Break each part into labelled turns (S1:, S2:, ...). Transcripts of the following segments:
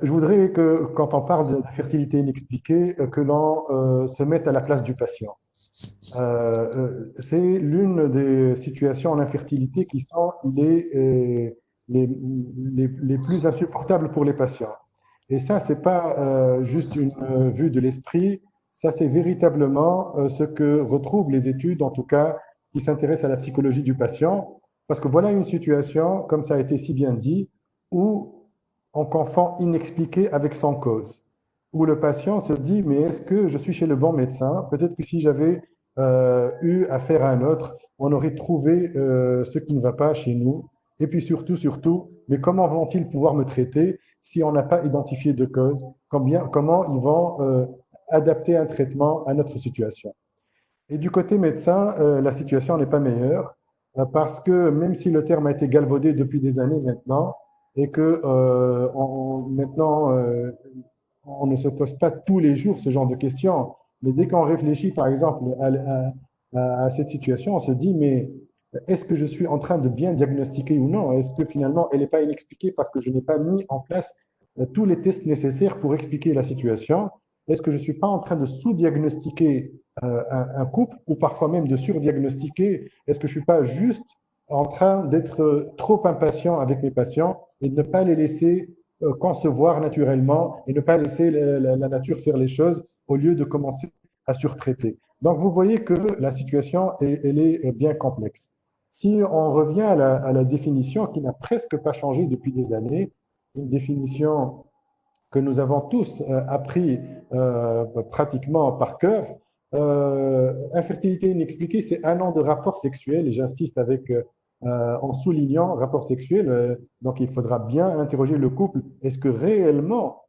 S1: Je voudrais que, quand on parle de fertilité inexpliquée, que l'on se mette à la place du patient. C'est l'une des situations en infertilité qui sont les plus insupportables pour les patients. Et ça, c'est pas juste une vue de l'esprit, ça, c'est véritablement ce que retrouvent les études, en tout cas, qui s'intéressent à la psychologie du patient. Parce que voilà une situation, comme ça a été si bien dit, où on confond inexpliqué avec sans cause, où le patient se dit, mais est-ce que je suis chez le bon médecin? Peut-être que si j'avais eu affaire à un autre, on aurait trouvé ce qui ne va pas chez nous. Et puis surtout, mais comment vont-ils pouvoir me traiter si on n'a pas identifié de cause? Comment ils vont adapter un traitement à notre situation? Et du côté médecin, la situation n'est pas meilleure parce que même si le terme a été galvaudé depuis des années maintenant et que maintenant on ne se pose pas tous les jours ce genre de questions, mais dès qu'on réfléchit par exemple à cette situation, on se dit mais est-ce que je suis en train de bien diagnostiquer ou non? Est-ce que finalement elle n'est pas inexpliquée parce que je n'ai pas mis en place tous les tests nécessaires pour expliquer la situation? Est-ce que je ne suis pas en train de sous-diagnostiquer un couple ou parfois même de surdiagnostiquer? Est-ce que je ne suis pas juste en train d'être trop impatient avec mes patients et de ne pas les laisser concevoir naturellement et ne pas laisser la nature faire les choses au lieu de commencer à surtraiter? Donc vous voyez que la situation, elle est bien complexe. Si on revient à la définition qui n'a presque pas changé depuis des années, une définition que nous avons tous appris pratiquement par cœur. Infertilité inexpliquée, c'est un an de rapport sexuel, et j'insiste en soulignant rapport sexuel. Donc il faudra bien interroger le couple. Est-ce que réellement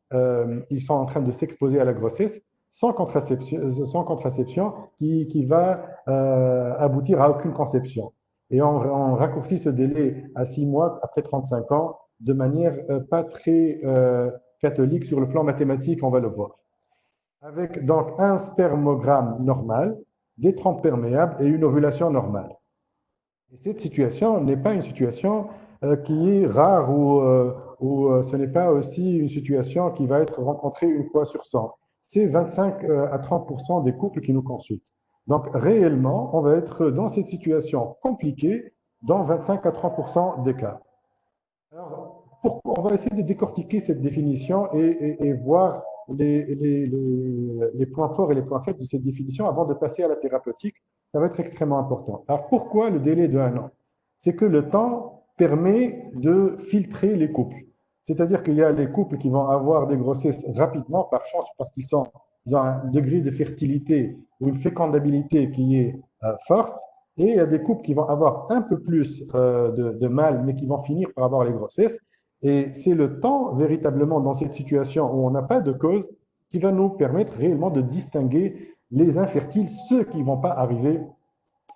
S1: ils sont en train de s'exposer à la grossesse sans contraception qui va aboutir à aucune conception? Et on raccourcit ce délai à 6 mois après 35 ans de manière pas très catholique sur le plan mathématique, on va le voir. Avec donc un spermogramme normal, des trompes perméables et une ovulation normale. Et cette situation n'est pas une situation qui est rare ou ce n'est pas aussi une situation qui va être rencontrée une fois sur 100. C'est 25 à 30% des couples qui nous consultent. Donc réellement, on va être dans cette situation compliquée dans 25 à 30% des cas. Alors, on va essayer de décortiquer cette définition et voir les points forts et les points faibles de cette définition avant de passer à la thérapeutique. Ça va être extrêmement important. Alors, pourquoi le délai de 1 an? C'est que le temps permet de filtrer les couples. C'est-à-dire qu'il y a les couples qui vont avoir des grossesses rapidement, par chance, parce ils ont un degré de fertilité ou une fécondabilité qui est forte. Et il y a des couples qui vont avoir un peu plus de mal, mais qui vont finir par avoir les grossesses. Et c'est le temps, véritablement, dans cette situation où on n'a pas de cause, qui va nous permettre réellement de distinguer les infertiles, ceux qui ne vont pas arriver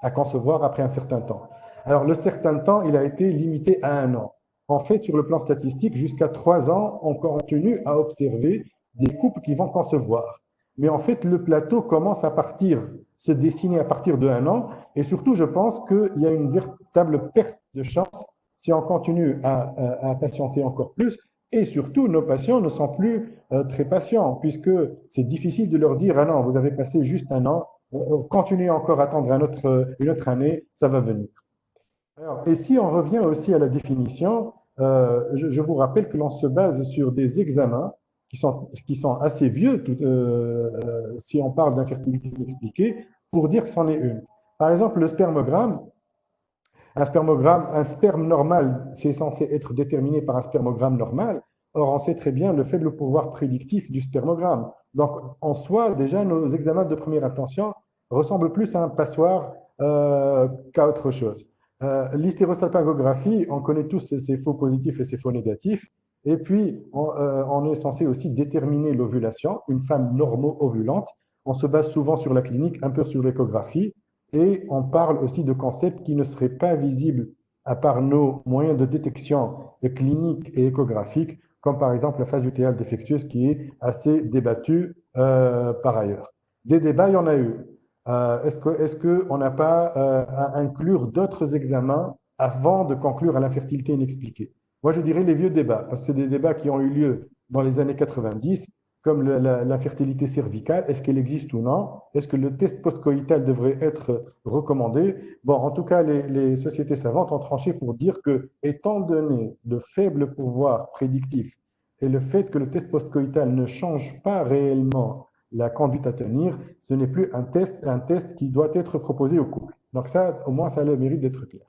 S1: à concevoir après un certain temps. Alors, le certain temps, il a été limité à 1 an. En fait, sur le plan statistique, jusqu'à 3 ans, on continue à observer des couples qui vont concevoir. Mais en fait, le plateau commence à se dessiner à partir de 1 an. Et surtout, je pense qu'il y a une véritable perte de chance si on continue à patienter encore plus. Et surtout, nos patients ne sont plus très patients, puisque c'est difficile de leur dire, ah non, vous avez passé juste 1 an, continuez encore à attendre une autre année, ça va venir. Alors, et si on revient aussi à la définition, je vous rappelle que l'on se base sur des examens qui sont assez vieux, si on parle d'infertilité inexpliquée, pour dire que c'en est une. Par exemple, le spermogramme, un sperme normal, c'est censé être déterminé par un spermogramme normal. Or, on sait très bien le faible pouvoir prédictif du spermogramme. Donc, en soi, déjà, nos examens de première intention ressemblent plus à un passoire qu'à autre chose. L'hystérosalpingographie, on connaît tous ses faux positifs et ses faux négatifs. Et puis, on est censé aussi déterminer l'ovulation, une femme normo-ovulante. On se base souvent sur la clinique, un peu sur l'échographie. Et on parle aussi de concepts qui ne seraient pas visibles à part nos moyens de détection cliniques et échographiques, comme par exemple la phase lutéale défectueuse qui est assez débattue par ailleurs. Des débats, il y en a eu. Est-ce qu'on n'a pas à inclure d'autres examens avant de conclure à l'infertilité inexpliquée? Moi, je dirais les vieux débats, parce que c'est des débats qui ont eu lieu dans les années 90, comme la fertilité cervicale, est-ce qu'elle existe ou non? Est-ce que le test postcoïtal devrait être recommandé? Bon, en tout cas, les sociétés savantes ont tranché pour dire que, étant donné le faible pouvoir prédictif et le fait que le test postcoïtal ne change pas réellement la conduite à tenir, ce n'est plus un test qui doit être proposé au couple. Donc ça, au moins, ça a le mérite d'être clair.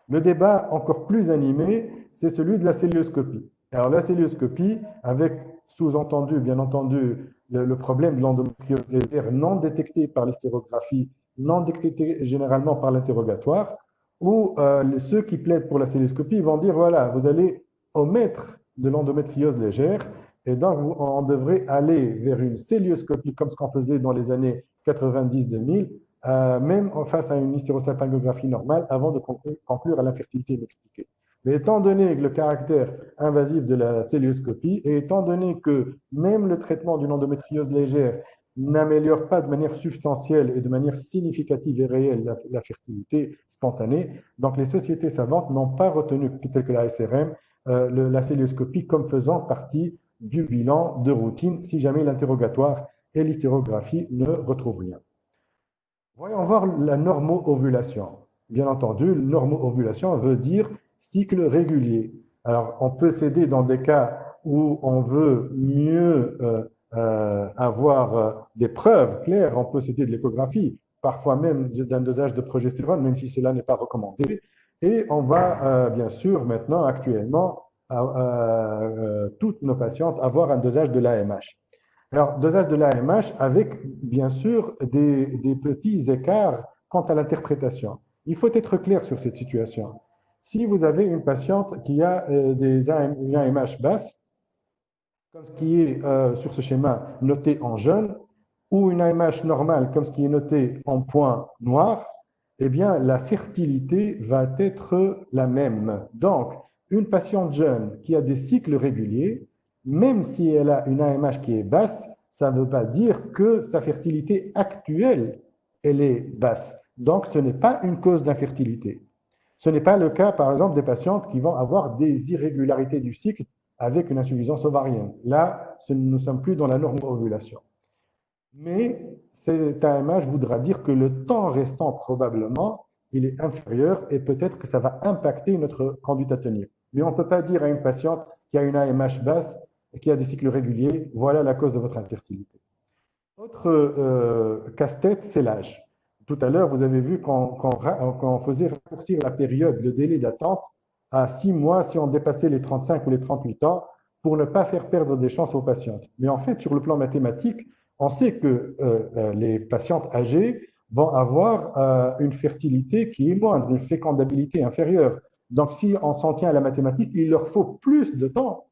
S1: Le débat encore plus animé, c'est celui de la célioscopie. Alors la célioscopie, avec sous-entendu, bien entendu, le problème de l'endométriose légère non détecté par l'hystérographie, non détecté généralement par l'interrogatoire, où ceux qui plaident pour la célioscopie vont dire, voilà, vous allez omettre de l'endométriose légère, et donc on devrait aller vers une célioscopie comme ce qu'on faisait dans les années 90-2000, même face à une hystérosalpingographie normale, avant de conclure à l'infertilité inexpliquée. Mais étant donné le caractère invasif de la célioscopie, et étant donné que même le traitement d'une endométriose légère n'améliore pas de manière substantielle et de manière significative et réelle la fertilité spontanée, donc les sociétés savantes n'ont pas retenu, telles que la SRM, la célioscopie comme faisant partie du bilan de routine si jamais l'interrogatoire et l'hystérographie ne retrouvent rien. Voyons voir la normo-ovulation. Bien entendu, normo-ovulation veut dire cycle régulier. Alors, on peut s'aider dans des cas où on veut mieux avoir des preuves claires, on peut s'aider de l'échographie, parfois même d'un dosage de progestérone, même si cela n'est pas recommandé. Et on va, bien sûr, maintenant, actuellement, toutes nos patientes avoir un dosage de l'AMH. Alors, dosage de l'AMH avec, bien sûr, des petits écarts quant à l'interprétation. Il faut être clair sur cette situation. Si vous avez une patiente qui a une AMH basse, comme ce qui est sur ce schéma noté en jaune, ou une AMH normale, comme ce qui est noté en point noir, eh bien, la fertilité va être la même. Donc, une patiente jeune qui a des cycles réguliers, même si elle a une AMH qui est basse, ça ne veut pas dire que sa fertilité actuelle, elle est basse. Donc, ce n'est pas une cause d'infertilité. Ce n'est pas le cas, par exemple, des patientes qui vont avoir des irrégularités du cycle avec une insuffisance ovarienne. Là, nous ne sommes plus dans la normo-ovulation. Mais cet AMH voudra dire que le temps restant, probablement, il est inférieur et peut-être que ça va impacter notre conduite à tenir. Mais on ne peut pas dire à une patiente qui a une AMH basse et qui a des cycles réguliers, voilà la cause de votre infertilité. Autre casse-tête, c'est l'âge. Tout à l'heure, vous avez vu qu'on faisait raccourcir la période, le délai d'attente à 6 mois si on dépassait les 35 ou les 38 ans pour ne pas faire perdre des chances aux patientes. Mais en fait, sur le plan mathématique, on sait que les patientes âgées vont avoir une fertilité qui est moindre, une fécondabilité inférieure. Donc, si on s'en tient à la mathématique, il leur faut plus de temps.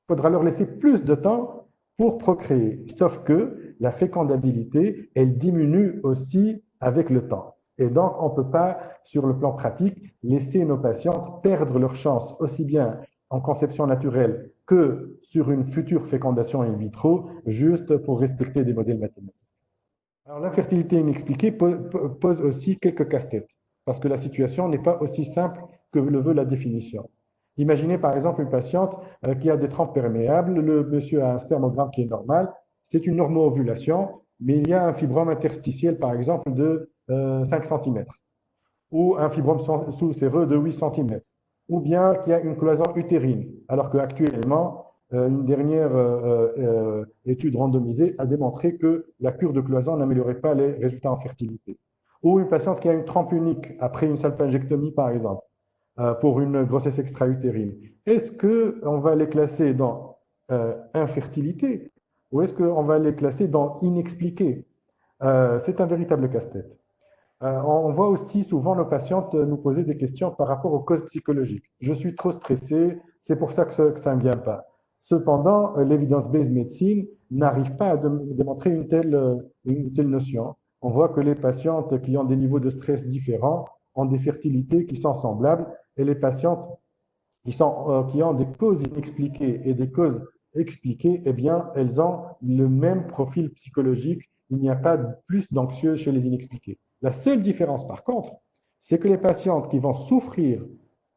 S1: Il faudra leur laisser plus de temps pour procréer. Sauf que la fécondabilité, elle diminue aussi avec le temps. Et donc, on ne peut pas, sur le plan pratique, laisser nos patientes perdre leur chance, aussi bien en conception naturelle que sur une future fécondation in vitro, juste pour respecter des modèles mathématiques. Alors, l'infertilité inexpliquée pose aussi quelques casse-têtes, parce que la situation n'est pas aussi simple que le veut la définition. Imaginez par exemple une patiente qui a des trompes perméables, le monsieur a un spermogramme qui est normal, c'est une normo-ovulation, mais il y a un fibrome interstitiel par exemple de 5 cm, ou un fibrome sous-séreux de 8 cm, ou bien qu'il y a une cloison utérine, alors qu'actuellement, une dernière étude randomisée a démontré que la cure de cloison n'améliorait pas les résultats en fertilité. Ou une patiente qui a une trompe unique après une salpingectomie par exemple, pour une grossesse extra-utérine. Est-ce qu'on va les classer dans infertilité ou est-ce qu'on va les classer dans inexpliqué? C'est un véritable casse-tête. On voit aussi souvent nos patientes nous poser des questions par rapport aux causes psychologiques. Je suis trop stressée, c'est pour ça que ça ne vient pas. Cependant, l'evidence-based medicine n'arrive pas à démontrer une telle notion. On voit que les patientes qui ont des niveaux de stress différents ont des fertilités qui sont semblables et les patientes qui ont des causes inexpliquées et des causes expliquées, eh bien, elles ont le même profil psychologique. Il n'y a pas plus d'anxieux chez les inexpliquées. La seule différence, par contre, c'est que les patientes qui vont souffrir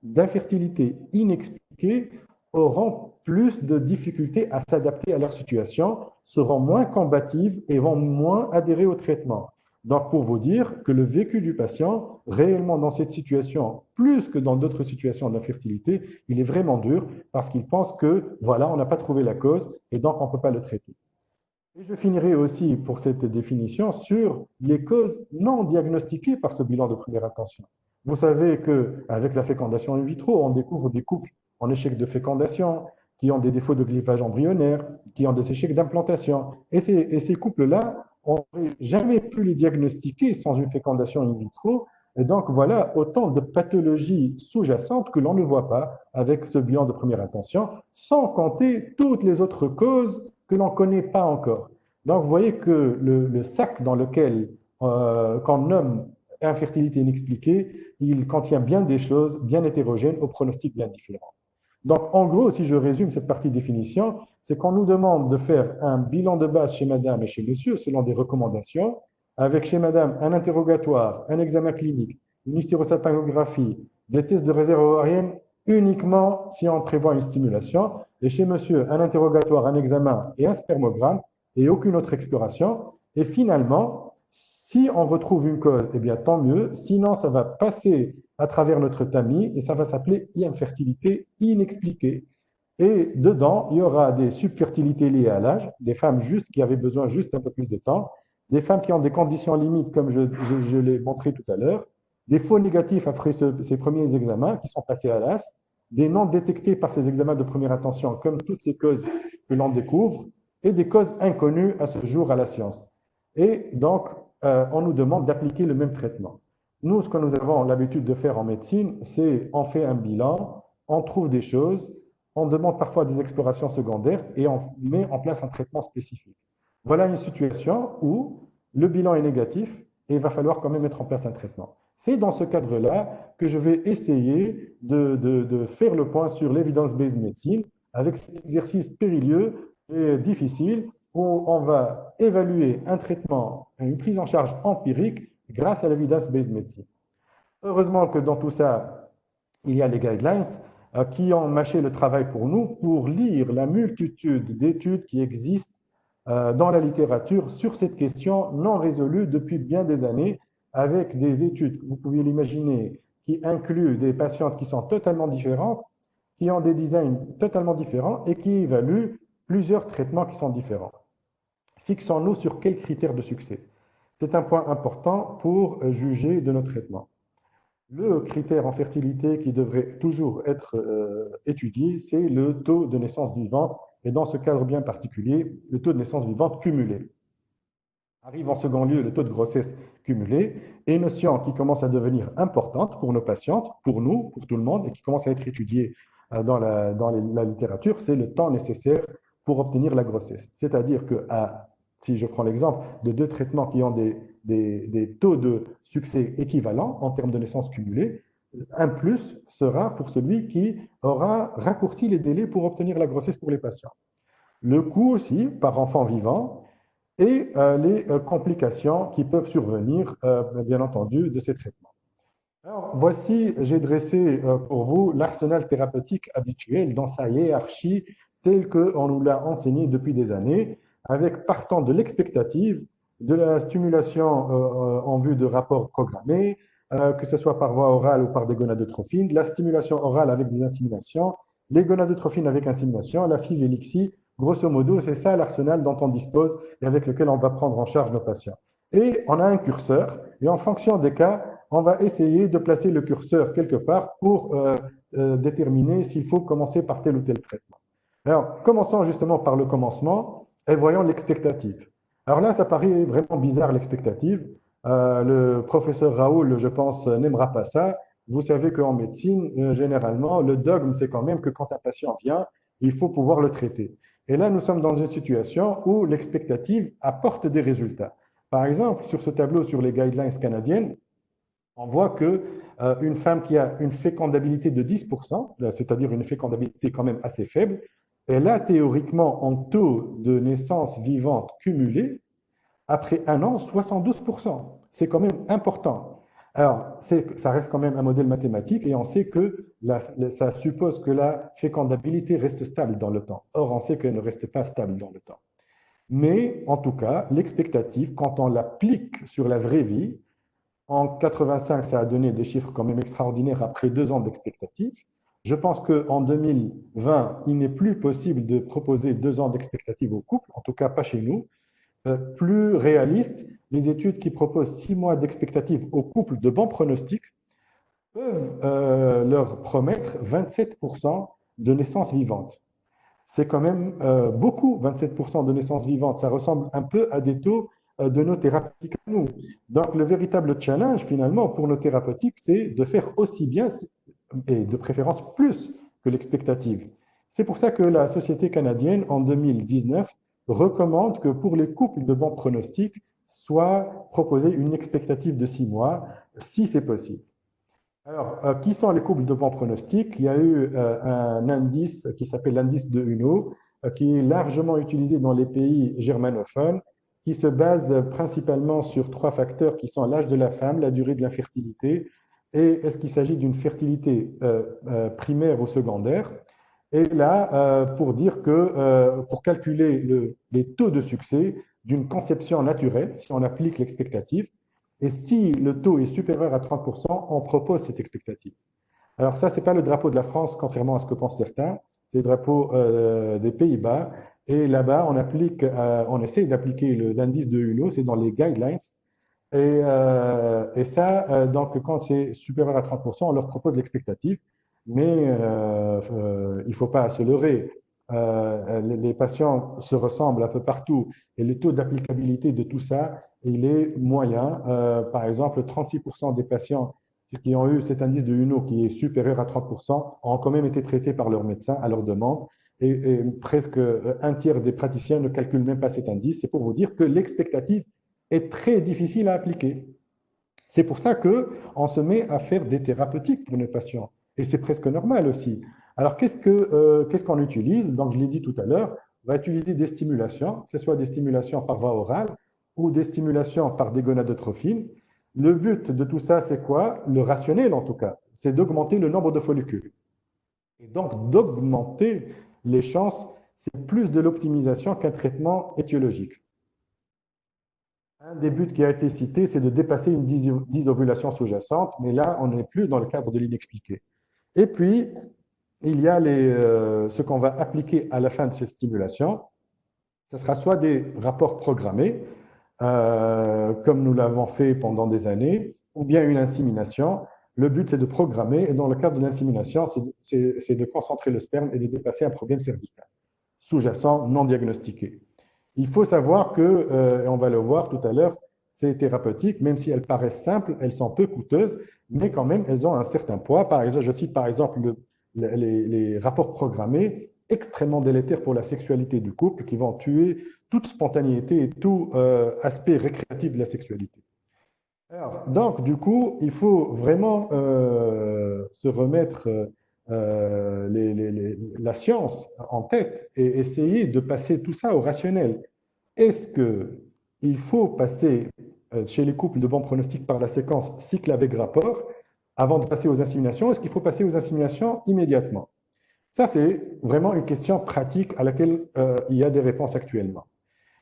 S1: d'infertilité inexpliquée diagnostiqués auront plus de difficultés à s'adapter à leur situation, seront moins combatives et vont moins adhérer au traitement. Donc, pour vous dire que le vécu du patient, réellement dans cette situation, plus que dans d'autres situations d'infertilité, il est vraiment dur parce qu'il pense que, voilà, on n'a pas trouvé la cause et donc on ne peut pas le traiter. Et je finirai aussi pour cette définition sur les causes non diagnostiquées par ce bilan de première intention. Vous savez qu'avec la fécondation in vitro, on découvre des couples en échec de fécondation, qui ont des défauts de glyphage embryonnaire, qui ont des échecs d'implantation. Et ces couples-là, on n'aurait jamais pu les diagnostiquer sans une fécondation in vitro. Et donc, voilà autant de pathologies sous-jacentes que l'on ne voit pas avec ce bilan de première intention, sans compter toutes les autres causes que l'on ne connaît pas encore. Donc, vous voyez que le sac dans lequel qu'on nomme infertilité inexpliquée, il contient bien des choses bien hétérogènes au pronostic bien différent. Donc, en gros, si je résume cette partie définition, c'est qu'on nous demande de faire un bilan de base chez madame et chez monsieur selon des recommandations, avec chez madame un interrogatoire, un examen clinique, une hystérosalpingographie, des tests de réserve ovarienne uniquement si on prévoit une stimulation, et chez monsieur un interrogatoire, un examen et un spermogramme, et aucune autre exploration. Et finalement, si on retrouve une cause, eh bien tant mieux, sinon ça va passer à travers notre tamis et ça va s'appeler infertilité inexpliquée. Et dedans, il y aura des subfertilités liées à l'âge, des femmes juste qui avaient besoin juste un peu plus de temps, des femmes qui ont des conditions limites comme je l'ai montré tout à l'heure, des faux négatifs après ces premiers examens qui sont passés à l'as, des non détectés par ces examens de première intention comme toutes ces causes que l'on découvre, et des causes inconnues à ce jour à la science. Et donc, on nous demande d'appliquer le même traitement. Nous, ce que nous avons l'habitude de faire en médecine, c'est on fait un bilan, on trouve des choses, on demande parfois des explorations secondaires et on met en place un traitement spécifique. Voilà une situation où le bilan est négatif et il va falloir quand même mettre en place un traitement. C'est dans ce cadre-là que je vais essayer de faire le point sur l'evidence-based medicine avec cet exercice périlleux et difficile où on va évaluer un traitement, une prise en charge empirique grâce à l'evidence-based medicine. Heureusement que dans tout ça, il y a les guidelines qui ont mâché le travail pour nous pour lire la multitude d'études qui existent dans la littérature sur cette question non résolue depuis bien des années, avec des études, vous pouvez l'imaginer, qui incluent des patientes qui sont totalement différentes, qui ont des designs totalement différents et qui évaluent plusieurs traitements qui sont différents. Fixons-nous sur quels critères de succès. C'est un point important pour juger de nos traitements. Le critère en fertilité qui devrait toujours être étudié, c'est le taux de naissance vivante, et dans ce cadre bien particulier, le taux de naissance vivante cumulé. Arrive en second lieu le taux de grossesse cumulé, et une notion qui commence à devenir importante pour nos patientes, pour nous, pour tout le monde, et qui commence à être étudiée dans la littérature, c'est le temps nécessaire pour obtenir la grossesse. C'est-à-dire que, si je prends l'exemple de deux traitements qui ont des taux de succès équivalents en termes de naissance cumulée, un plus sera pour celui qui aura raccourci les délais pour obtenir la grossesse pour les patients. Le coût aussi par enfant vivant et les complications qui peuvent survenir, bien entendu, de ces traitements. Alors, voici, j'ai dressé pour vous l'arsenal thérapeutique habituel dans sa hiérarchie telle qu'on nous l'a enseigné depuis des années, avec partant de l'expectative, de la stimulation en vue de rapports programmés, que ce soit par voie orale ou par des gonadotrophines, de la stimulation orale avec des inséminations, les gonadotrophines avec insémination, la FIV et l'ICSI. Grosso modo, c'est ça l'arsenal dont on dispose et avec lequel on va prendre en charge nos patients. Et on a un curseur, et en fonction des cas, on va essayer de placer le curseur quelque part pour déterminer s'il faut commencer par tel ou tel traitement. Alors, commençons justement par le commencement et voyons l'expectative. Alors là, ça paraît vraiment bizarre l'expectative. Le professeur Raoul, je pense, n'aimera pas ça. Vous savez qu'en médecine, généralement, le dogme, c'est quand même que quand un patient vient, il faut pouvoir le traiter. Et là, nous sommes dans une situation où l'expectative apporte des résultats. Par exemple, sur ce tableau sur les guidelines canadiennes, on voit qu'une femme qui a une fécondabilité de 10%, c'est-à-dire une fécondabilité quand même assez faible, elle a théoriquement en taux de naissance vivante cumulé, après un an, 72%. C'est quand même important. Alors, ça reste quand même un modèle mathématique et on sait que ça suppose que la fécondabilité reste stable dans le temps. Or, on sait qu'elle ne reste pas stable dans le temps. Mais en tout cas, l'expectative, quand on l'applique sur la vraie vie, en 85, ça a donné des chiffres quand même extraordinaires après 2 ans d'expectative. Je pense qu'en 2020, il n'est plus possible de proposer 2 ans d'expectative au couple, en tout cas pas chez nous. Plus réaliste, les études qui proposent 6 mois d'expectative aux couples de bons pronostics peuvent leur promettre 27% de naissances vivantes. C'est quand même beaucoup, 27% de naissances vivantes. Ça ressemble un peu à des taux de nos thérapeutiques à nous. Donc, le véritable challenge, finalement, pour nos thérapeutiques, c'est de faire aussi bien, et de préférence plus, que l'expectative. C'est pour ça que la Société canadienne, en 2019, recommande que pour les couples de bons pronostics, soit proposée une expectative de 6 mois, si c'est possible. Alors, qui sont les couples de bons pronostics? Il y a eu un indice qui s'appelle l'indice de Huno, qui est largement utilisé dans les pays germanophones, qui se base principalement sur 3 facteurs qui sont l'âge de la femme, la durée de l'infertilité, et est-ce qu'il s'agit d'une fertilité primaire ou secondaire? Et là, pour dire que pour calculer les taux de succès d'une conception naturelle, si on applique l'expectative, et si le taux est supérieur à 30%, on propose cette expectative. Alors ça, ce n'est pas le drapeau de la France, contrairement à ce que pensent certains, c'est le drapeau des Pays-Bas. Et là-bas, on essaie d'appliquer l'indice de Huno, c'est dans les guidelines. Et ça, donc quand c'est supérieur à 30%, on leur propose l'expectative. Mais il ne faut pas se leurrer. Les patients se ressemblent un peu partout et le taux d'applicabilité de tout ça, il est moyen. Par exemple, 36% des patients qui ont eu cet indice de Huno qui est supérieur à 30% ont quand même été traités par leur médecin à leur demande. Et presque un tiers des praticiens ne calculent même pas cet indice. C'est pour vous dire que l'expectative est très difficile à appliquer. C'est pour ça qu'on se met à faire des thérapeutiques pour nos patients. Et c'est presque normal aussi. Alors, qu'est-ce qu'on utilise? Donc, je l'ai dit tout à l'heure, on va utiliser des stimulations, que ce soit des stimulations par voie orale ou des stimulations par des gonadotrophines. Le but de tout ça, c'est quoi? Le rationnel, en tout cas, c'est d'augmenter le nombre de follicules. Et donc, d'augmenter les chances, c'est plus de l'optimisation qu'un traitement étiologique. Un des buts qui a été cité, c'est de dépasser une dysovulation sous-jacente, mais là, on n'est plus dans le cadre de l'inexpliqué. Et puis, il y a ce qu'on va appliquer à la fin de ces stimulations. Ce sera soit des rapports programmés, comme nous l'avons fait pendant des années, ou bien une insémination. Le but, c'est de programmer, et dans le cadre de l'insémination, c'est de concentrer le sperme et de dépasser un problème cervical, sous-jacent, non diagnostiqué. Il faut savoir que, et on va le voir tout à l'heure, ces thérapeutiques, même si elles paraissent simples, elles sont peu coûteuses, mais quand même, elles ont un certain poids. Par exemple, je cite par exemple les rapports programmés extrêmement délétères pour la sexualité du couple, qui vont tuer toute spontanéité et tout aspect récréatif de la sexualité. Alors, donc, du coup, il faut vraiment se remettre la science en tête et essayer de passer tout ça au rationnel. Est-ce qu'il faut passer chez les couples de bons pronostics par la séquence cycle avec rapport avant de passer aux inséminations? Est-ce qu'il faut passer aux inséminations immédiatement? Ça, c'est vraiment une question pratique à laquelle il y a des réponses actuellement.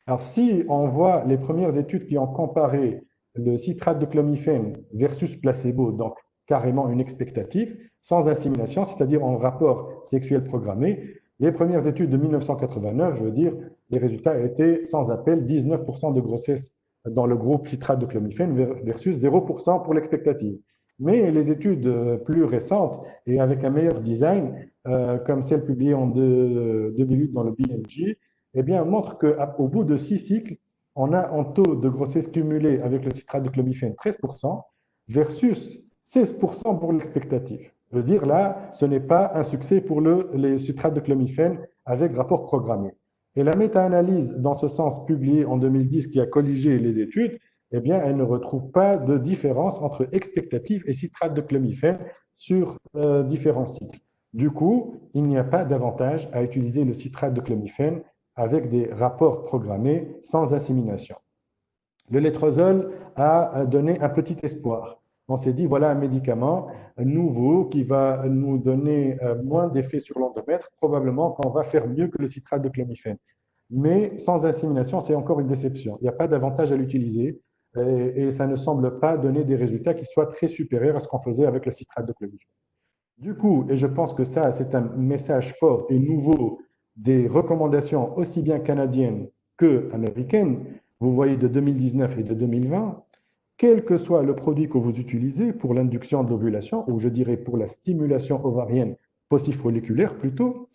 S1: Alors, si on voit les premières études qui ont comparé le citrate de clomifène versus placebo, donc carrément une expectative, sans insémination, c'est-à-dire en rapport sexuel programmé, les premières études de 1989, je veux dire, les résultats étaient sans appel, 19% de grossesse dans le groupe citrate de clomifène versus 0% pour l'expectative. Mais les études plus récentes et avec un meilleur design, comme celle publiée en 2008 dans le BMJ, eh bien, montre qu'au bout de 6 cycles, on a un taux de grossesse cumulé avec le citrate de clomifène 13% versus 16% pour l'expectative. Je veux dire, là, ce n'est pas un succès pour les citrates de clomifène avec rapport programmé. Et la méta-analyse, dans ce sens, publiée en 2010, qui a colligé les études, eh bien, elle ne retrouve pas de différence entre expectative et citrate de clomifène sur différents cycles. Du coup, il n'y a pas d'avantage à utiliser le citrate de clomifène avec des rapports programmés sans insémination. Le létrozole a donné un petit espoir. On s'est dit, voilà un médicament nouveau qui va nous donner moins d'effets sur l'endomètre, probablement qu'on va faire mieux que le citrate de clomifène. Mais sans insémination, c'est encore une déception. Il n'y a pas d'avantage à l'utiliser et ça ne semble pas donner des résultats qui soient très supérieurs à ce qu'on faisait avec le citrate de clomifène. Du coup, et je pense que ça, c'est un message fort et nouveau des recommandations aussi bien canadiennes que américaines, vous voyez de 2019 et de 2020, quel que soit le produit que vous utilisez pour l'induction de l'ovulation, ou je dirais pour la stimulation ovarienne possifolliculaire plutôt,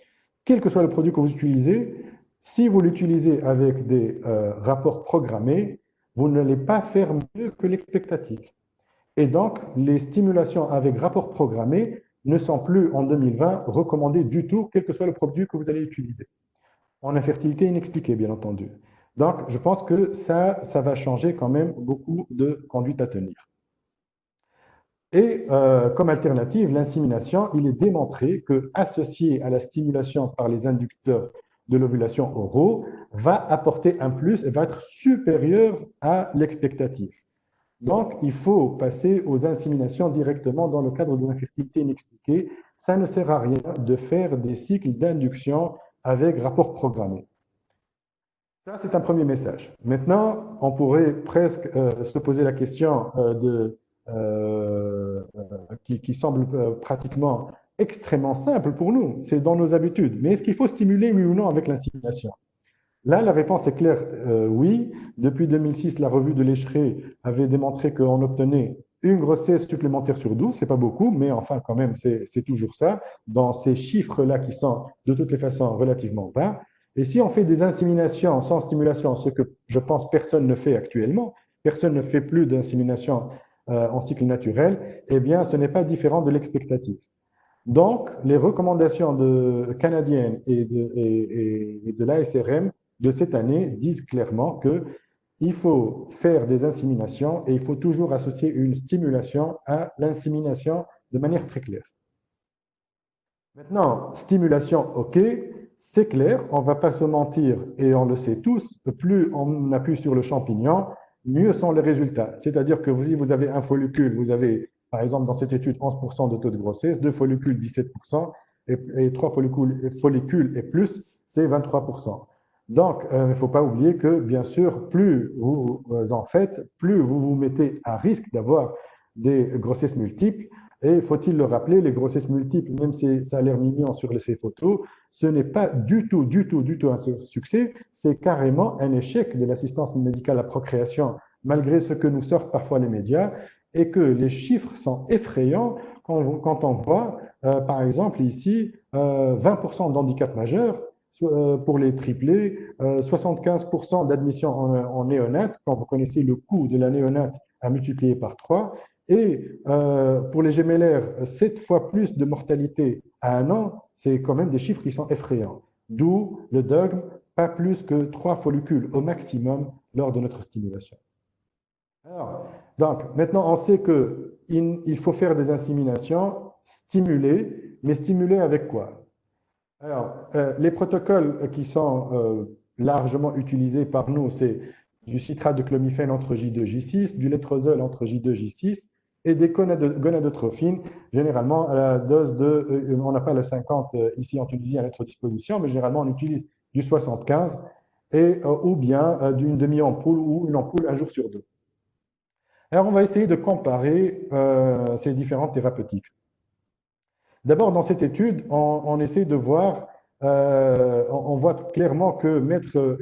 S1: quel que soit le produit que vous utilisez, si vous l'utilisez avec des rapports programmés, vous n'allez pas faire mieux que l'expectative. Et donc, les stimulations avec rapport programmé ne sont plus en 2020 recommandées du tout, quel que soit le produit que vous allez utiliser. En infertilité inexpliquée, bien entendu. Donc, je pense que ça va changer quand même beaucoup de conduites à tenir. Et comme alternative, l'insémination, il est démontré que associé à la stimulation par les inducteurs de l'ovulation oraux, va apporter un plus et va être supérieur à l'expectative. Donc, il faut passer aux inséminations directement dans le cadre de l'infertilité inexpliquée. Ça ne sert à rien de faire des cycles d'induction avec rapport programmé. Ça, c'est un premier message. Maintenant, on pourrait presque se poser la question qui semble pratiquement extrêmement simple pour nous. C'est dans nos habitudes. Mais est-ce qu'il faut stimuler, oui ou non, avec l'insémination? Là, la réponse est claire, oui. Depuis 2006, la revue de l'Escheret avait démontré qu'on obtenait une grossesse supplémentaire sur 12. C'est pas beaucoup, mais enfin, quand même, c'est toujours ça, dans ces chiffres-là qui sont de toutes les façons relativement bas. Et si on fait des inséminations sans stimulation, ce que je pense personne ne fait actuellement, personne ne fait plus d'insémination en cycle naturel, eh bien, ce n'est pas différent de l'expectative. Donc, les recommandations canadiennes et de l'ASRM de cette année disent clairement qu'il faut faire des inséminations et il faut toujours associer une stimulation à l'insémination de manière très claire. Maintenant, stimulation, ok, c'est clair, on ne va pas se mentir et on le sait tous, plus on appuie sur le champignon, mieux sont les résultats. C'est-à-dire que si vous avez un follicule, vous avez, par exemple, dans cette étude, 11% de taux de grossesse, 2 follicules, 17%, et 3 follicules et plus, c'est 23%. Donc, il ne faut pas oublier que, bien sûr, plus vous en faites, plus vous vous mettez à risque d'avoir des grossesses multiples. Et faut-il le rappeler, les grossesses multiples, même si ça a l'air mignon sur ces photos, ce n'est pas du tout un succès, c'est carrément un échec de l'assistance médicale à procréation, malgré ce que nous sortent parfois les médias, et que les chiffres sont effrayants quand on voit, par exemple, ici, 20% d'handicap majeur pour les triplés, 75% d'admission en néonate, quand vous connaissez le coût de la néonate à multiplier par 3, et pour les gémellaires, 7 fois plus de mortalité à 1 an, c'est quand même des chiffres qui sont effrayants. D'où le dogme, pas plus que 3 follicules au maximum lors de notre stimulation. Alors, donc, maintenant, on sait qu'il faut faire des inséminations stimulées, mais stimulées avec quoi? Alors, les protocoles qui sont largement utilisés par nous, c'est du citrate de clomifène entre J2 et J6, du létrozole entre J2 et J6, et des gonadotrophines, généralement à la dose de, on n'a pas le 50 ici en Tunisie à notre disposition, mais généralement on utilise du 75 ou bien d'une demi-ampoule ou une ampoule un jour sur deux. Alors on va essayer de comparer ces différentes thérapeutiques. D'abord, dans cette étude, on essaie de voir, on voit clairement que mettre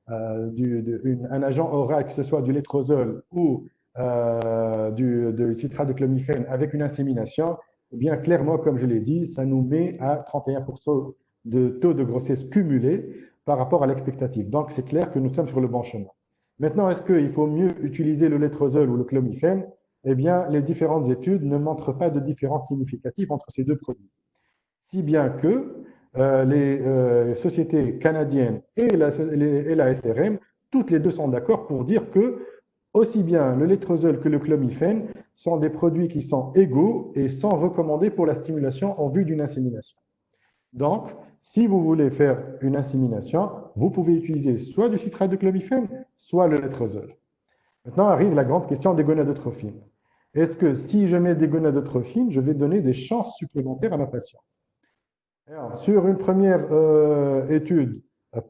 S1: un agent oral, que ce soit du létrozole ou du citrate de clomifène avec une insémination, eh bien clairement, comme je l'ai dit, ça nous met à 31% de taux de grossesse cumulé par rapport à l'expectative. Donc, c'est clair que nous sommes sur le bon chemin. Maintenant, est-ce qu'il faut mieux utiliser le létrozole ou le clomifène? Eh bien, les différentes études ne montrent pas de différence significative entre ces deux produits. Si bien que les sociétés canadiennes et la SRM, toutes les deux sont d'accord pour dire que aussi bien le létrozole que le clomifène sont des produits qui sont égaux et sont recommandés pour la stimulation en vue d'une insémination. Donc, si vous voulez faire une insémination, vous pouvez utiliser soit du citrate de clomifène, soit le létrozole. Maintenant arrive la grande question des gonadotrophines. est-ce que si je mets des gonadotrophines, je vais donner des chances supplémentaires à ma patiente? Alors, sur une première étude,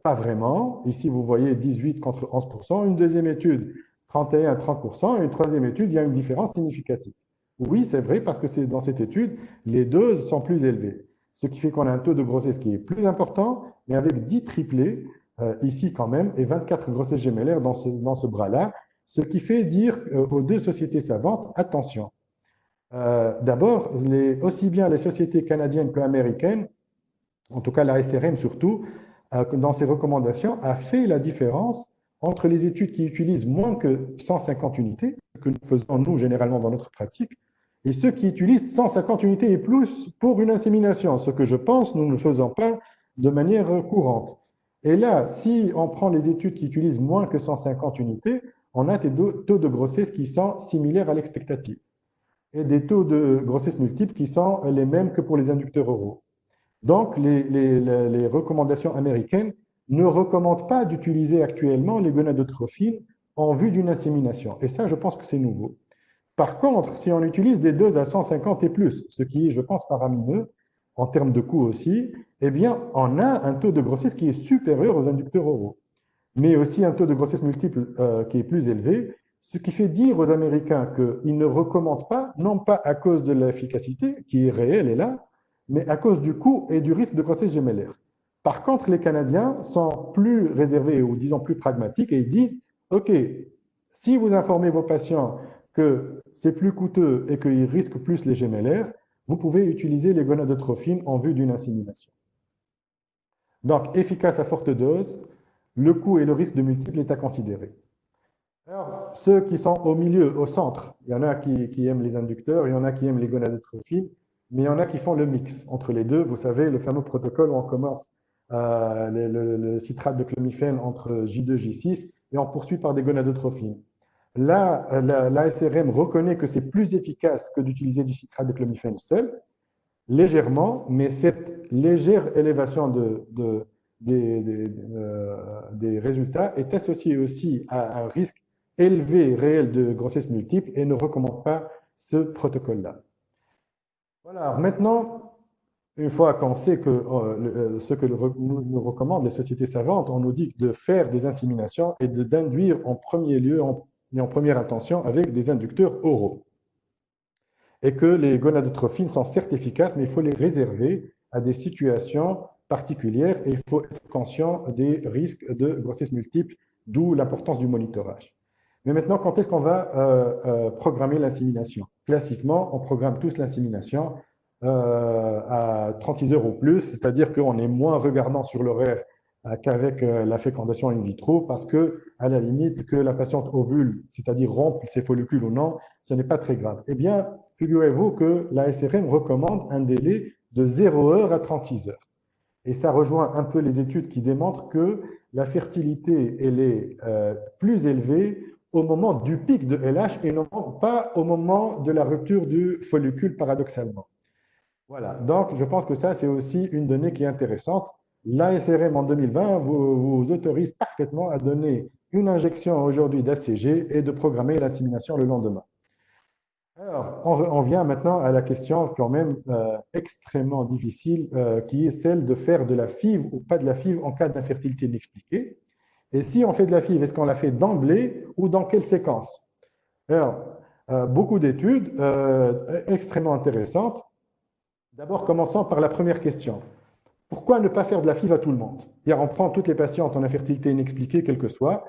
S1: pas vraiment. Ici, vous voyez 18 contre 11%. Une deuxième étude, 31 à 30%. Et une troisième étude, il y a une différence significative. Oui, c'est vrai, parce que c'est dans cette étude, les doses sont plus élevées. Ce qui fait qu'on a un taux de grossesse qui est plus important, mais avec 10 triplés, ici quand même, et 24 grossesses gémellaires dans ce bras-là. Ce qui fait dire aux deux sociétés savantes, attention. D'abord, aussi bien les sociétés canadiennes qu'américaines, en tout cas la SRM surtout, dans ses recommandations, a fait la différence entre les études qui utilisent moins que 150 unités, que nous faisons nous généralement dans notre pratique, et ceux qui utilisent 150 unités et plus pour une insémination, ce que je pense nous ne faisons pas de manière courante. Et là, si on prend les études qui utilisent moins que 150 unités, on a des taux de grossesse qui sont similaires à l'expectative et des taux de grossesse multiples qui sont les mêmes que pour les inducteurs oraux. Donc, les recommandations américaines ne recommandent pas d'utiliser actuellement les gonadotrophines en vue d'une insémination. Et ça, je pense que c'est nouveau. Par contre, si on utilise des doses à 150 et plus, ce qui est, je pense, faramineux en termes de coût aussi, eh bien, on a un taux de grossesse qui est supérieur aux inducteurs oraux, mais aussi un taux de grossesse multiple qui est plus élevé, ce qui fait dire aux Américains qu'ils ne recommandent pas, non pas à cause de l'efficacité, qui est réelle et là, mais à cause du coût et du risque de grossesse gémellaire. Par contre, les Canadiens sont plus réservés ou disons plus pragmatiques et ils disent, OK, si vous informez vos patients que c'est plus coûteux et qu'ils risquent plus les gémellaires, vous pouvez utiliser les gonadotrophines en vue d'une insémination. Donc, efficace à forte dose, le coût et le risque de multiples est à considérer. Alors, ceux qui sont au milieu, au centre, il y en a qui aiment les inducteurs, il y en a qui aiment les gonadotrophines, mais il y en a qui font le mix entre les deux. Vous savez, le fameux protocole où on commence le citrate de clomifène entre J2 et J6 et on poursuit par des gonadotrophines. Là, l'ASRM reconnaît que c'est plus efficace que d'utiliser du citrate de clomifène seul, légèrement, mais cette légère élévation des résultats est associée aussi à un risque élevé réel de grossesse multiple et ne recommande pas ce protocole-là. Voilà, alors maintenant, une fois qu'on sait que ce que nous recommandent les sociétés savantes, on nous dit de faire des inséminations et d'induire en premier lieu et en première intention avec des inducteurs oraux. Et que les gonadotrophines sont certes efficaces, mais il faut les réserver à des situations particulières et il faut être conscient des risques de grossesse multiple, d'où l'importance du monitorage. Mais maintenant, quand est-ce qu'on va programmer l'insémination? Classiquement, on programme tous l'insémination à 36 heures ou plus, c'est-à-dire qu'on est moins regardant sur l'horaire qu'avec la fécondation in vitro, parce que, à la limite, que la patiente ovule, c'est-à-dire rompe ses follicules ou non, ce n'est pas très grave. Eh bien, figurez-vous que la SRM recommande un délai de 0 heure à 36 heures. Et ça rejoint un peu les études qui démontrent que la fertilité, elle est plus élevée au moment du pic de LH et non pas au moment de la rupture du follicule, paradoxalement. Voilà, donc je pense que ça, c'est aussi une donnée qui est intéressante. L'ASRM en 2020 vous autorise parfaitement à donner une injection aujourd'hui d'ACG et de programmer l'insémination le lendemain. Alors, on vient maintenant à la question quand même extrêmement difficile, qui est celle de faire de la FIV ou pas de la FIV en cas d'infertilité inexpliquée. Et si on fait de la FIV, est-ce qu'on la fait d'emblée ou dans quelle séquence? Alors, beaucoup d'études extrêmement intéressantes. D'abord, commençons par la première question. Pourquoi ne pas faire de la FIV à tout le monde? On prend toutes les patientes en infertilité inexpliquée, quels que soient,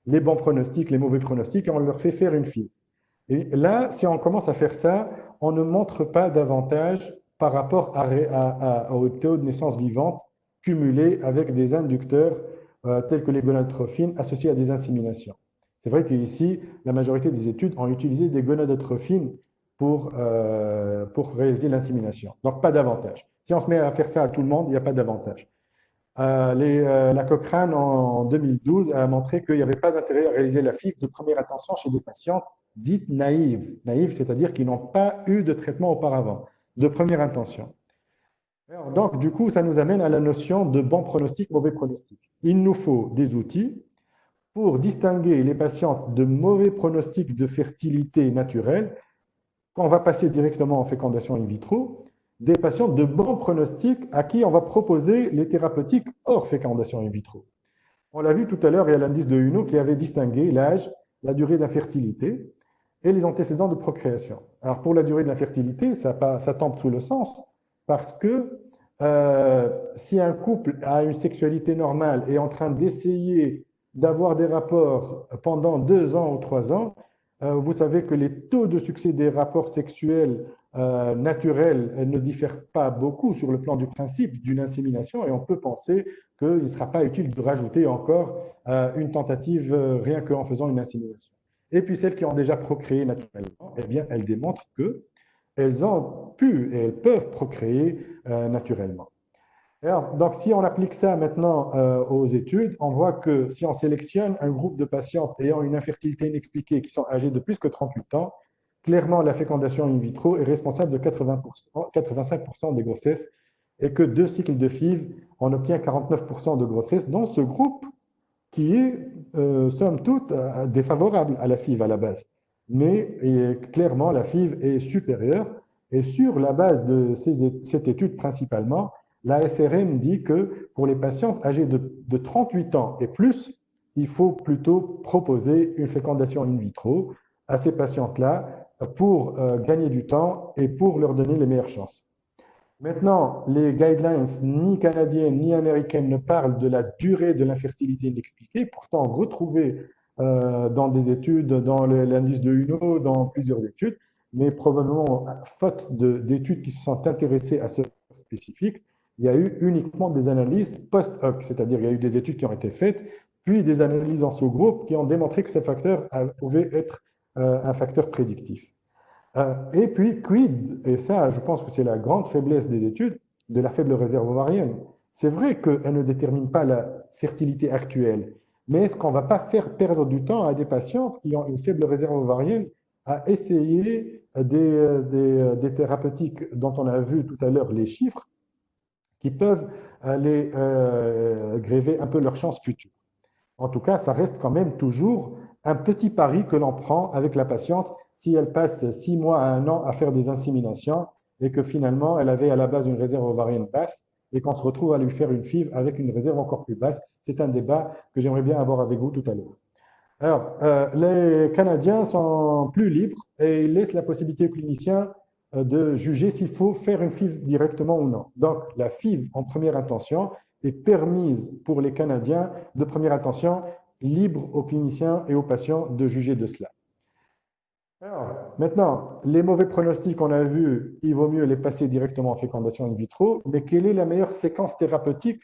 S1: les bons pronostics, les mauvais pronostics, et on leur fait faire une FIV. Et là, si on commence à faire ça, on ne montre pas davantage par rapport au taux de naissance vivante cumulé avec des inducteurs tels que les gonadotrophines associés à des inséminations. C'est vrai qu'ici, la majorité des études ont utilisé des gonadotrophines pour réaliser l'insémination. Donc, pas d'avantage. Si on se met à faire ça à tout le monde, il n'y a pas d'avantage. La Cochrane, en 2012, a montré qu'il n'y avait pas d'intérêt à réaliser la FIV de première intention chez des patientes dites naïves. Naïves, c'est-à-dire qui n'ont pas eu de traitement auparavant, de première intention. Alors, donc, du coup, ça nous amène à la notion de bon pronostic, mauvais pronostic. Il nous faut des outils pour distinguer les patientes de mauvais pronostics de fertilité naturelle quand on va passer directement en fécondation in vitro, des patients de bon pronostic à qui on va proposer les thérapeutiques hors fécondation in vitro. On l'a vu tout à l'heure, il y a l'indice de Huno qui avait distingué l'âge, la durée d'infertilité et les antécédents de procréation. Alors pour la durée de l'infertilité, ça tombe sous le sens parce que si un couple a une sexualité normale et est en train d'essayer d'avoir des rapports pendant 2 ans ou 3 ans, vous savez que les taux de succès des rapports sexuels naturels ne diffèrent pas beaucoup sur le plan du principe d'une insémination et on peut penser qu'il ne sera pas utile de rajouter encore une tentative rien qu'en faisant une insémination. Et puis celles qui ont déjà procréé naturellement, eh bien, elles démontrent qu'elles ont pu et elles peuvent procréer naturellement. Alors, donc, si on applique ça maintenant aux études, on voit que si on sélectionne un groupe de patientes ayant une infertilité inexpliquée qui sont âgées de plus que 38 ans, clairement, la fécondation in vitro est responsable de 85% des grossesses et que 2 cycles de FIV, on obtient 49% de grossesses dans ce groupe qui est, somme toute, défavorable à la FIV à la base. Mais clairement, la FIV est supérieure et sur la base de cette étude principalement, la SRM dit que pour les patientes âgées de 38 ans et plus, il faut plutôt proposer une fécondation in vitro à ces patientes-là pour gagner du temps et pour leur donner les meilleures chances. Maintenant, les guidelines ni canadiennes ni américaines ne parlent de la durée de l'infertilité inexpliquée, pourtant retrouvée dans des études, dans l'indice de Huno, dans plusieurs études, mais probablement faute d'études qui se sont intéressées à ce spécifique, il y a eu uniquement des analyses post-hoc, c'est-à-dire il y a eu des études qui ont été faites, puis des analyses en sous-groupe qui ont démontré que ce facteur pouvait être un facteur prédictif. Et puis, quid, et ça, je pense que c'est la grande faiblesse des études, de la faible réserve ovarienne. C'est vrai qu'elle ne détermine pas la fertilité actuelle, mais est-ce qu'on ne va pas faire perdre du temps à des patientes qui ont une faible réserve ovarienne à essayer des thérapeutiques dont on a vu tout à l'heure les chiffres, qui peuvent aller gréver un peu leurs chances futures. En tout cas, ça reste quand même toujours un petit pari que l'on prend avec la patiente si elle passe 6 mois à 1 an à faire des inséminations et que finalement, elle avait à la base une réserve ovarienne basse et qu'on se retrouve à lui faire une FIV avec une réserve encore plus basse. C'est un débat que j'aimerais bien avoir avec vous tout à l'heure. Alors, les Canadiens sont plus libres et ils laissent la possibilité aux cliniciens de juger s'il faut faire une FIV directement ou non. Donc, la FIV en première intention est permise pour les Canadiens de première intention, libre aux cliniciens et aux patients de juger de cela. Alors, maintenant, les mauvais pronostics, on a vu, il vaut mieux les passer directement en fécondation in vitro, mais quelle est la meilleure séquence thérapeutique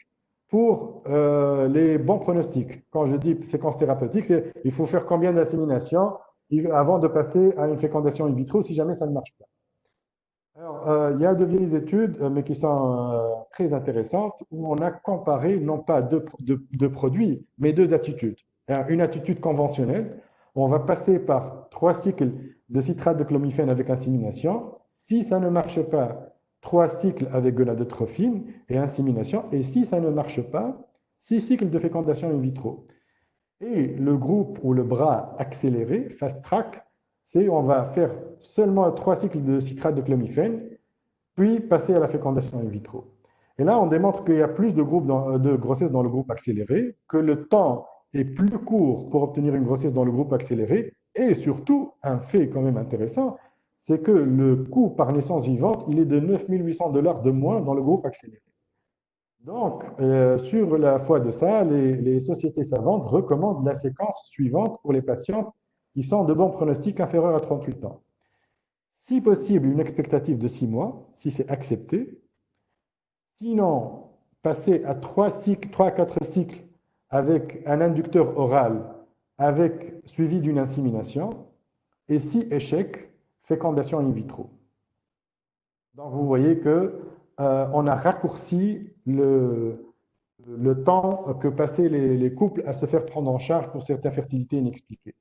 S1: pour les bons pronostics? Quand je dis séquence thérapeutique, c'est il faut faire combien d'inséminations avant de passer à une fécondation in vitro si jamais ça ne marche pas. Alors, il y a de vieilles études, mais qui sont très intéressantes, où on a comparé non pas deux produits, mais deux attitudes. Une attitude conventionnelle, on va passer par 3 cycles de citrate de chlomifène avec insémination. Si ça ne marche pas, 3 cycles avec gonadotrophine et insémination. Et si ça ne marche pas, 6 cycles de fécondation in vitro. Et le groupe ou le bras accéléré, fast track, c'est on va faire seulement 3 cycles de citrate de chlomifène, puis passer à la fécondation in vitro. Et là, on démontre qu'il y a plus de grossesse dans le groupe accéléré, que le temps est plus court pour obtenir une grossesse dans le groupe accéléré, et surtout, un fait quand même intéressant, c'est que le coût par naissance vivante, il est de 9 800 $ de moins dans le groupe accéléré. Donc, sur la foi de ça, les sociétés savantes recommandent la séquence suivante pour les patientes qui sont de bons pronostics inférieurs à 38 ans. Si possible, une expectative de 6 mois, si c'est accepté. Sinon, passer à 3 à 4 cycles avec un inducteur oral, avec suivi d'une insémination. Et si échec, fécondation in vitro. Donc, vous voyez que on a raccourci le temps que passaient les couples à se faire prendre en charge pour cette infertilité inexpliquée.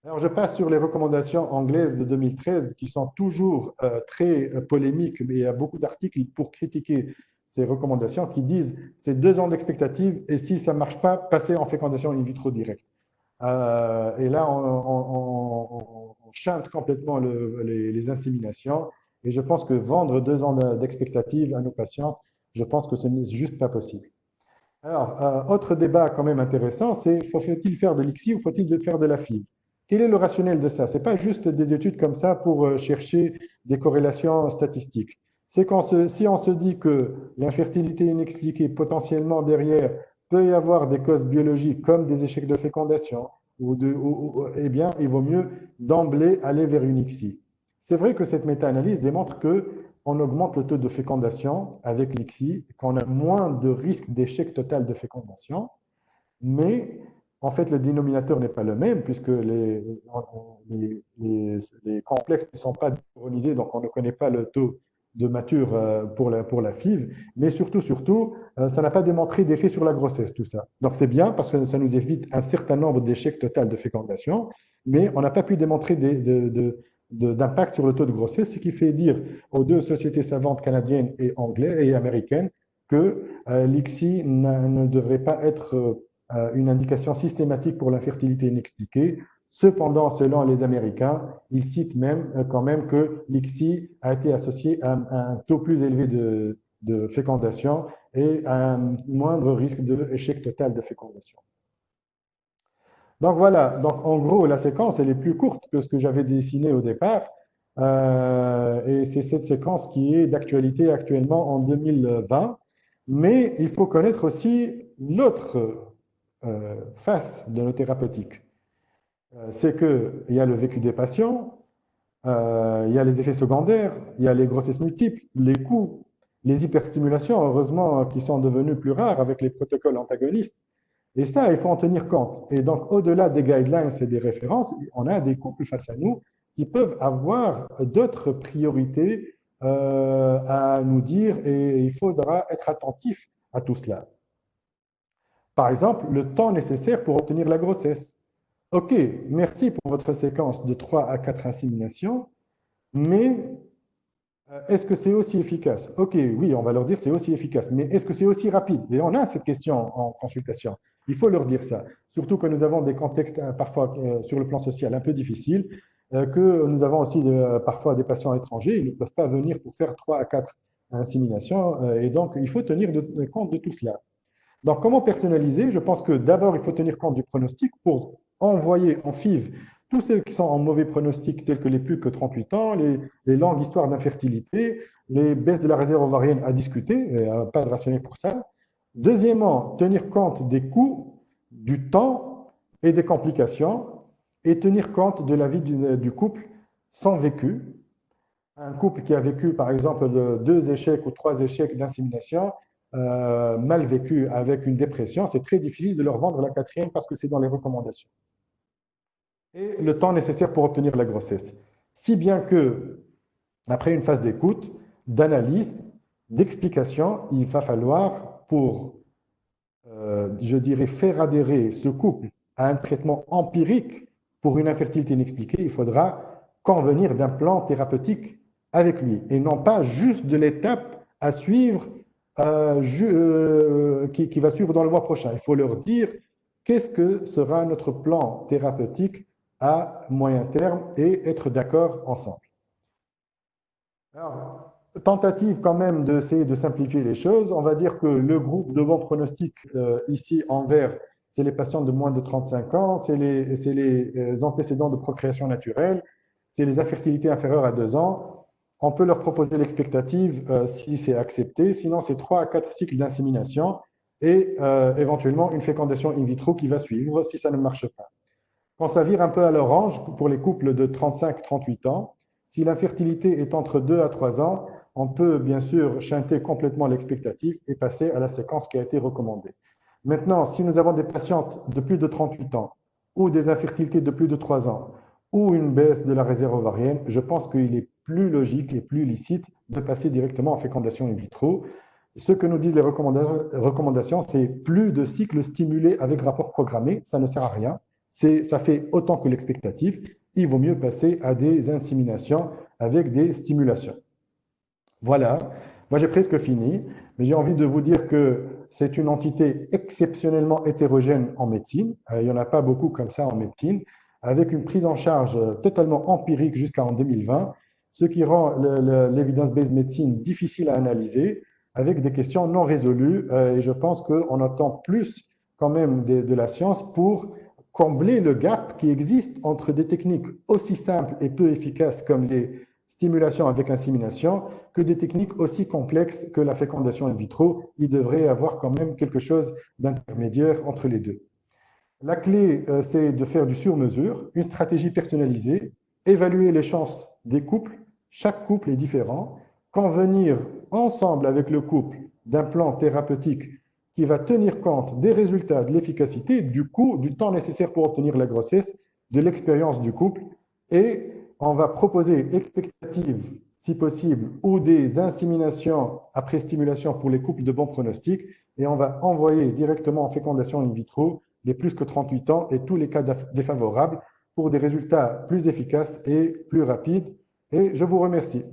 S1: Alors, je passe sur les recommandations anglaises de 2013 qui sont toujours très polémiques, mais il y a beaucoup d'articles pour critiquer ces recommandations qui disent c'est 2 ans d'expectative et si ça ne marche pas, passez en fécondation in vitro directe. Et là, on chante complètement les inséminations. Et je pense que vendre 2 ans d'expectative à nos patients, je pense que ce n'est juste pas possible. Alors, autre débat quand même intéressant, c'est faut-il faire de l'ICSI ou faut-il faire de la FIV? Quel est le rationnel de ça? Ce n'est pas juste des études comme ça pour chercher des corrélations statistiques. C'est si on se dit que l'infertilité inexpliquée, potentiellement derrière, peut y avoir des causes biologiques comme des échecs de fécondation, eh bien, il vaut mieux d'emblée aller vers une ICSI. C'est vrai que cette méta-analyse démontre que on augmente le taux de fécondation avec l'ICSI, qu'on a moins de risque d'échec total de fécondation, mais en fait, le dénominateur n'est pas le même puisque les complexes ne sont pas neuronisés, donc on ne connaît pas le taux de mature pour la FIV, mais surtout, ça n'a pas démontré d'effet sur la grossesse, tout ça. Donc c'est bien parce que ça nous évite un certain nombre d'échecs total de fécondation, mais on n'a pas pu démontrer d'impact sur le taux de grossesse, ce qui fait dire aux 2 sociétés savantes canadiennes et anglaises et américaines que l'ICSI ne devrait pas être une indication systématique pour l'infertilité inexpliquée. Cependant, selon les Américains, ils citent même quand même que l'ICSI a été associé à un taux plus élevé de fécondation et à un moindre risque d'échec total de fécondation. Donc voilà, donc en gros, la séquence, elle est plus courte que ce que j'avais dessiné au départ. Et c'est cette séquence qui est d'actualité actuellement en 2020. Mais il faut connaître aussi l'autre face de nos thérapeutiques. C'est qu'il y a le vécu des patients, il y a les effets secondaires, il y a les grossesses multiples, les coûts, les hyperstimulations, heureusement, qui sont devenues plus rares avec les protocoles antagonistes. Et ça, il faut en tenir compte. Et donc, au-delà des guidelines et des références, on a des couples face à nous qui peuvent avoir d'autres priorités à nous dire et il faudra être attentif à tout cela. Par exemple, le temps nécessaire pour obtenir la grossesse. OK, merci pour votre séquence de 3 à 4 inséminations, mais est-ce que c'est aussi efficace? OK, oui, on va leur dire c'est aussi efficace, mais est-ce que c'est aussi rapide? Et on a cette question en consultation. Il faut leur dire ça. Surtout que nous avons des contextes parfois sur le plan social un peu difficiles, que nous avons aussi parfois des patients étrangers, ils ne peuvent pas venir pour faire 3 à 4 inséminations, et donc il faut tenir compte de tout cela. Donc, comment personnaliser? Je pense que d'abord, il faut tenir compte du pronostic pour envoyer en FIV tous ceux qui sont en mauvais pronostic, tels que les plus que 38 ans, les longues histoires d'infertilité, les baisses de la réserve ovarienne à discuter, pas de rationnel pour ça. Deuxièmement, tenir compte des coûts, du temps et des complications, et tenir compte de la vie du couple sans vécu. Un couple qui a vécu, par exemple, 2 échecs ou 3 échecs d'insémination, mal vécu avec une dépression, c'est très difficile de leur vendre la 4e parce que c'est dans les recommandations. Et le temps nécessaire pour obtenir la grossesse. Si bien que, après une phase d'écoute, d'analyse, d'explication, il va falloir, pour, je dirais, faire adhérer ce couple à un traitement empirique pour une infertilité inexpliquée, il faudra convenir d'un plan thérapeutique avec lui, et non pas juste de l'étape à suivre qui va suivre dans le mois prochain. Il faut leur dire qu'est-ce que sera notre plan thérapeutique à moyen terme et être d'accord ensemble. Alors, tentative quand même d'essayer de simplifier les choses. On va dire que le groupe de bon pronostic ici en vert, c'est les patients de moins de 35 ans, c'est les antécédents de procréation naturelle, c'est les infertilités inférieures à 2 ans. On peut leur proposer l'expectative si c'est accepté. Sinon, c'est 3 à 4 cycles d'insémination et éventuellement une fécondation in vitro qui va suivre si ça ne marche pas. Quand ça vire un peu à l'orange pour les couples de 35-38 ans, si l'infertilité est entre 2 à 3 ans, on peut bien sûr chanter complètement l'expectative et passer à la séquence qui a été recommandée. Maintenant, si nous avons des patientes de plus de 38 ans ou des infertilités de plus de 3 ans ou une baisse de la réserve ovarienne, je pense qu'il est plus logique et plus licite de passer directement en fécondation in vitro. Ce que nous disent les recommandations, c'est plus de cycles stimulés avec rapport programmé, ça ne sert à rien. Ça fait autant que l'expectative. Il vaut mieux passer à des inséminations avec des stimulations. Voilà, moi j'ai presque fini, mais j'ai envie de vous dire que c'est une entité exceptionnellement hétérogène en médecine. Il n'y en a pas beaucoup comme ça en médecine. avec une prise en charge totalement empirique jusqu'en 2020, ce qui rend l'evidence-based medicine difficile à analyser, avec des questions non résolues. Et je pense qu'on attend plus quand même de la science pour combler le gap qui existe entre des techniques aussi simples et peu efficaces comme les stimulations avec insémination que des techniques aussi complexes que la fécondation in vitro. Il devrait y avoir quand même quelque chose d'intermédiaire entre les deux. La clé, c'est de faire du sur-mesure, une stratégie personnalisée, évaluer les chances des couples. Chaque couple est différent. Convenir ensemble avec le couple d'un plan thérapeutique qui va tenir compte des résultats, de l'efficacité, du coût, du temps nécessaire pour obtenir la grossesse, de l'expérience du couple. Et on va proposer expectatives, si possible, ou des inséminations après stimulation pour les couples de bon pronostic. Et on va envoyer directement en fécondation in vitro les plus que 38 ans et tous les cas défavorables pour des résultats plus efficaces et plus rapides. Et je vous remercie.